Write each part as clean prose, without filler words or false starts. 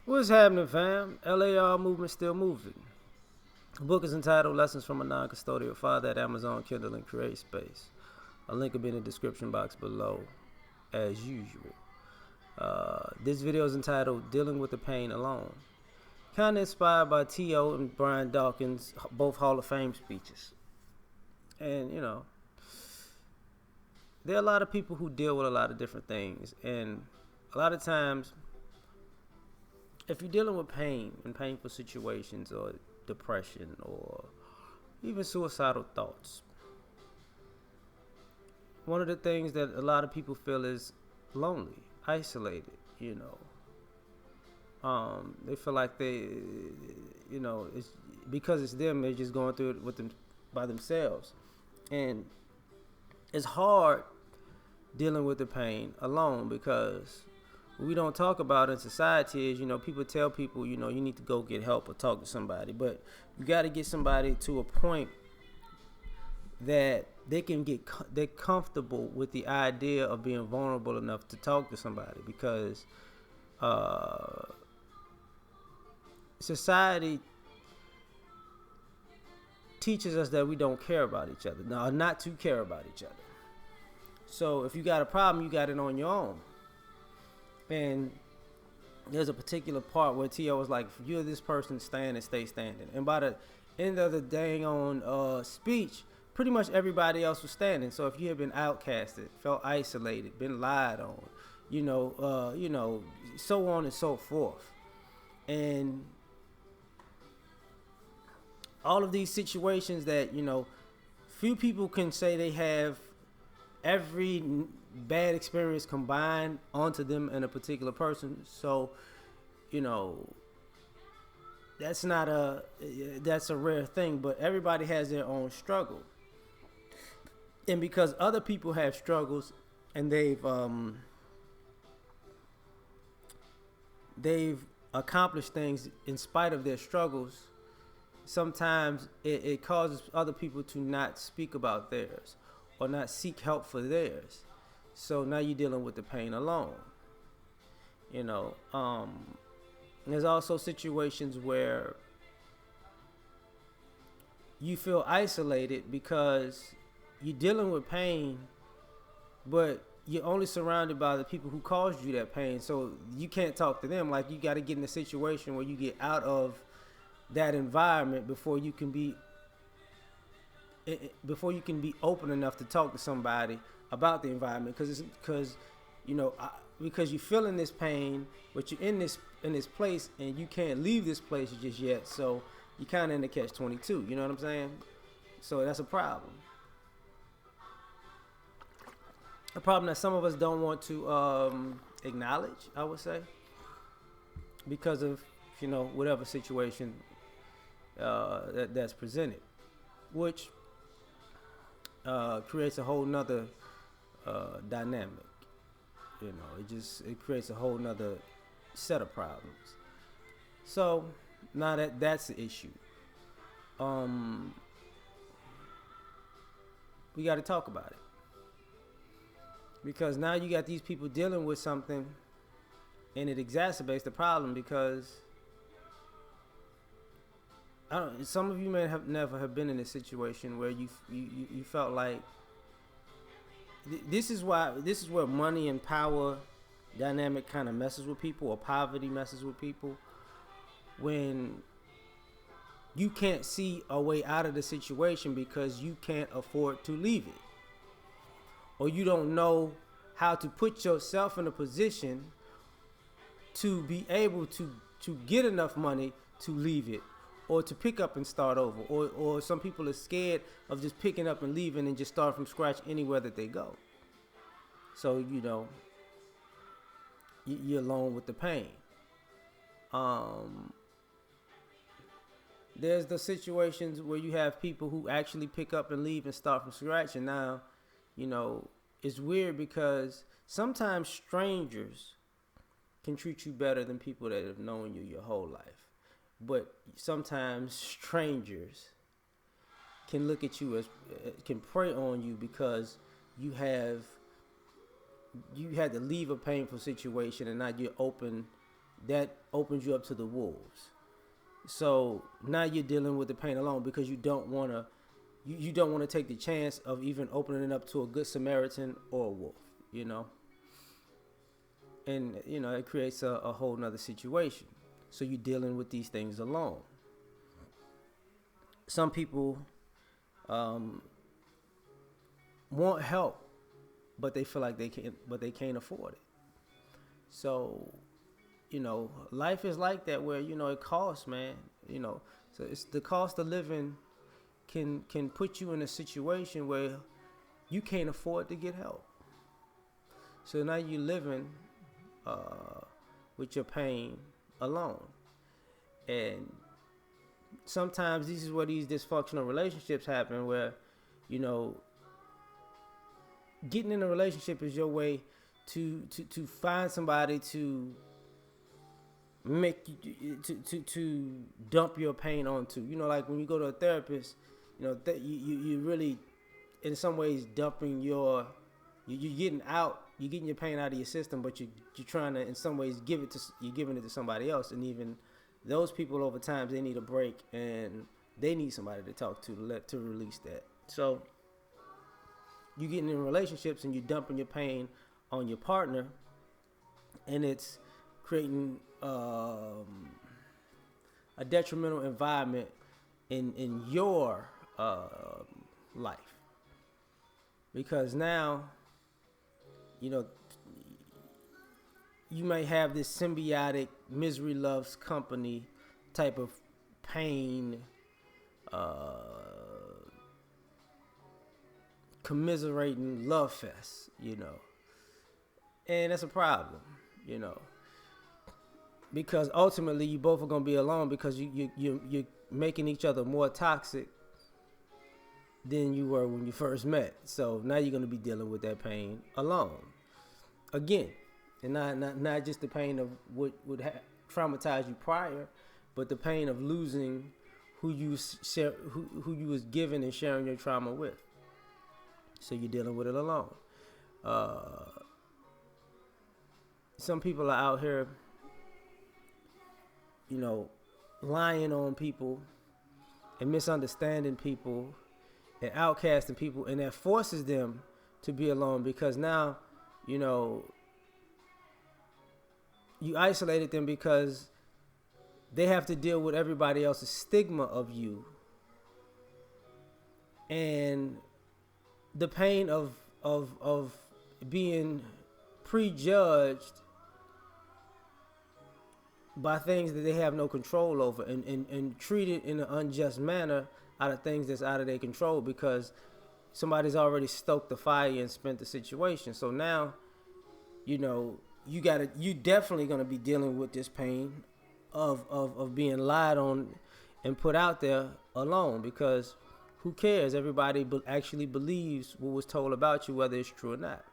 What's happening, fam? L.A.R. movement still moving. The book is entitled Lessons from a Non-Custodial Father at Amazon, Kindle, and Create Space. A link will be in the description box below, as usual. This video is entitled Dealing with the Pain Alone. Kind of inspired by T.O. and Brian Dawkins, both Hall of Fame speeches. And, there are a lot of people who deal with a lot of different things. And a lot of times, if you're dealing with pain and painful situations or depression or even suicidal thoughts, one of the things that a lot of people feel is lonely, isolated, they feel like it's because it's them, they're just going through it with them by themselves. And it's hard dealing with the pain alone because what we don't talk about in society is, people tell people, you need to go get help or talk to somebody. But you got to get somebody to a point that they're comfortable with the idea of being vulnerable enough to talk to somebody, because society teaches us that we don't care about each other, not to care about each other. So if you got a problem, you got it on your own. And there's a particular part where T.O. was like, if you're this person, stand and stay standing. And by the end of the dang on speech, pretty much everybody else was standing. So if you had been outcasted, felt isolated, been lied on, so on and so forth. And all of these situations that, few people can say they have every bad experience combined onto them and a particular person. So, that's a rare thing, but everybody has their own struggle. And because other people have struggles and they've accomplished things in spite of their struggles, sometimes it causes other people to not speak about theirs or not seek help for theirs. So now you're dealing with the pain alone. There's also situations where you feel isolated because you're dealing with pain, but you're only surrounded by the people who caused you that pain. So you can't talk to them. Like, you got to get in a situation where you get out of that environment before you can be open enough to talk to somebody about the environment, because you're feeling this pain, but you're in this place and you can't leave this place just yet. So you're kind of in the catch-22. You know what I'm saying? So that's a problem. A problem that some of us don't want to acknowledge, I would say, because of whatever situation that's presented, which creates a whole nother dynamic. It creates a whole nother set of problems. So now that's the issue, we got to talk about it, because now you got these people dealing with something, and it exacerbates the problem. Because some of you may have never have been in a situation where you felt like this is where money and power dynamic kind of messes with people, or poverty messes with people, when you can't see a way out of the situation because you can't afford to leave it, or you don't know how to put yourself in a position to be able to get enough money to leave it, or to pick up and start over, or some people are scared of just picking up and leaving and just start from scratch anywhere that they go. So you're alone with the pain. There's the situations where you have people who actually pick up and leave and start from scratch, and now it's weird because sometimes strangers can treat you better than people that have known you your whole life. But sometimes strangers can look at you can prey on you because you had to leave a painful situation, and now you're open that opens you up to the wolves. So now you're dealing with the pain alone because you don't want to you don't want to take the chance of even opening it up to a good Samaritan or a wolf, you know. And it creates a whole nother situation. So you're dealing with these things alone. Some people um, want help, but they feel like they can't afford it. So life is like that where it costs, man. So it's the cost of living can put you in a situation where you can't afford to get help. So now you're living with your pain alone, and sometimes this is where these dysfunctional relationships happen, where you know getting in a relationship is your way to find somebody to make you to dump your pain onto. Like when you go to a therapist, you really in some ways dumping you're getting your pain out of your system, but you're trying to in some ways you're giving it to somebody else. And even those people over time, they need a break and they need somebody to talk to release that. So you getting in relationships and you're dumping your pain on your partner, and it's creating a detrimental environment in your life, because now you may have this symbiotic misery loves company type of pain, commiserating love fest, and that's a problem, because ultimately you both are gonna be alone, because you're making each other more toxic than you were when you first met. So now you're gonna be dealing with that pain alone again, and not just the pain of what would traumatize you prior, but the pain of losing who you was given and sharing your trauma with. So you're dealing with it alone. Some people are out here, lying on people and misunderstanding people and outcasting people, and that forces them to be alone, because now, you isolated them because they have to deal with everybody else's stigma of you, and the pain of being prejudged by things that they have no control over, and treated in an unjust manner out of things that's out of their control, because somebody's already stoked the fire and spent the situation. So now, you definitely gonna be dealing with this pain of being lied on and put out there alone, because who cares? Everybody actually believes what was told about you, whether it's true or not.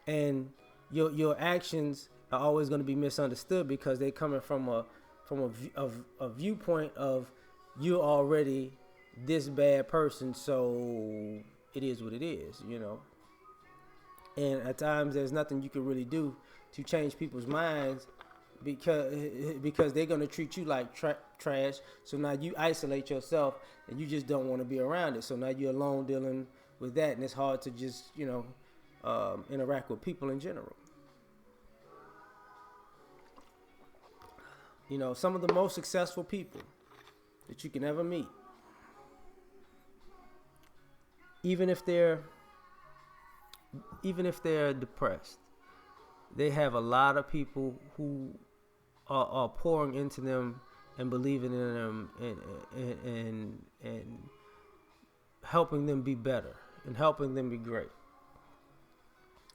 And your actions are always going to be misunderstood, because they're coming from a viewpoint of you're already this bad person, so it is what it is, And at times there's nothing you can really do to change people's minds, because they're going to treat you like trash. So now you isolate yourself and you just don't want to be around it. So now you're alone dealing with that, and it's hard to just interact with people in general. Some of the most successful people that you can ever meet, even if they're depressed, they have a lot of people who are pouring into them and believing in them, and helping them be better and helping them be great,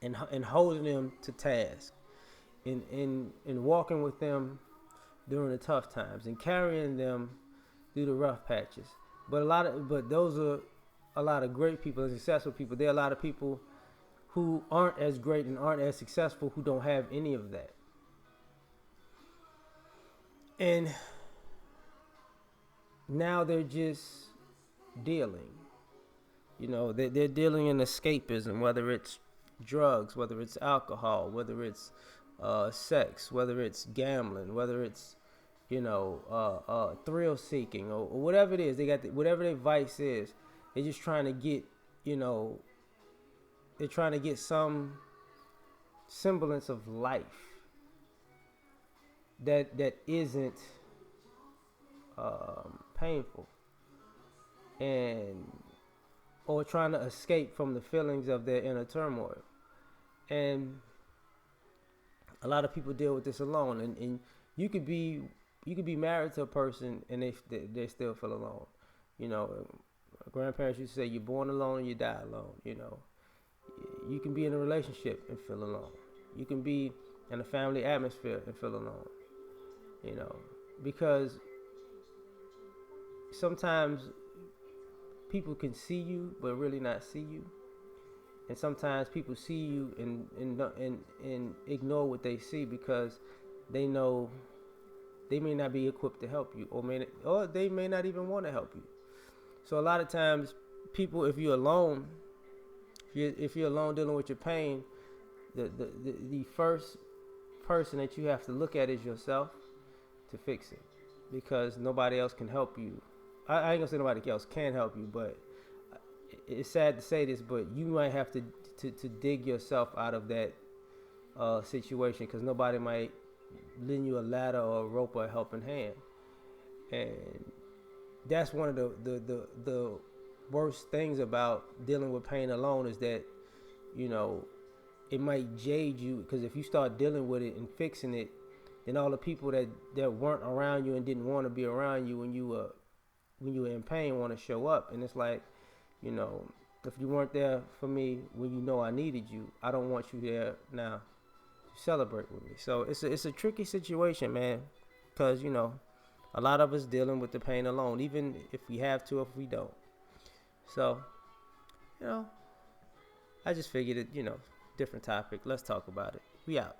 and holding them to task, and walking with them during the tough times, and carrying them through the rough patches. But those are a lot of great people and successful people. There are a lot of people who aren't as great and aren't as successful, who don't have any of that. And now they're just dealing. They're dealing in escapism, whether it's drugs, whether it's alcohol, whether it's sex, whether it's gambling, whether it's thrill seeking, or whatever it is. They got whatever their vice is. They're just trying to get, you know, they're trying to get some semblance of life that isn't painful, and or trying to escape from the feelings of their inner turmoil. And a lot of people deal with this alone, and you could be married to a person and they still feel alone. You know, grandparents used to say, you're born alone and you die alone. You know, you can be in a relationship and feel alone. You can be in a family atmosphere and feel alone. You know, because sometimes people can see you but really not see you, and sometimes people see you and ignore what they see because they know they may not be equipped to help you, or they may not even want to help you. So a lot of times, people, if you're alone, if you're alone dealing with your pain, the first person that you have to look at is yourself to fix it, because nobody else can help you. I ain't gonna say nobody else can help you, but it's sad to say this, but you might have to dig yourself out of that situation, because nobody might lend you a ladder or a rope or a helping hand. And that's one of the worst things about dealing with pain alone, is that, you know, it might jade you, because if you start dealing with it and fixing it, then all the people that weren't around you and didn't want to be around you when you were in pain want to show up. And it's like, you know, if you weren't there for me when you know I needed you, I don't want you there now to celebrate with me. So it's a tricky situation, man, because, you know, a lot of us dealing with the pain alone, even if we have to, if we don't. So, you know, I just figured it, you know, different topic. Let's talk about it. We out.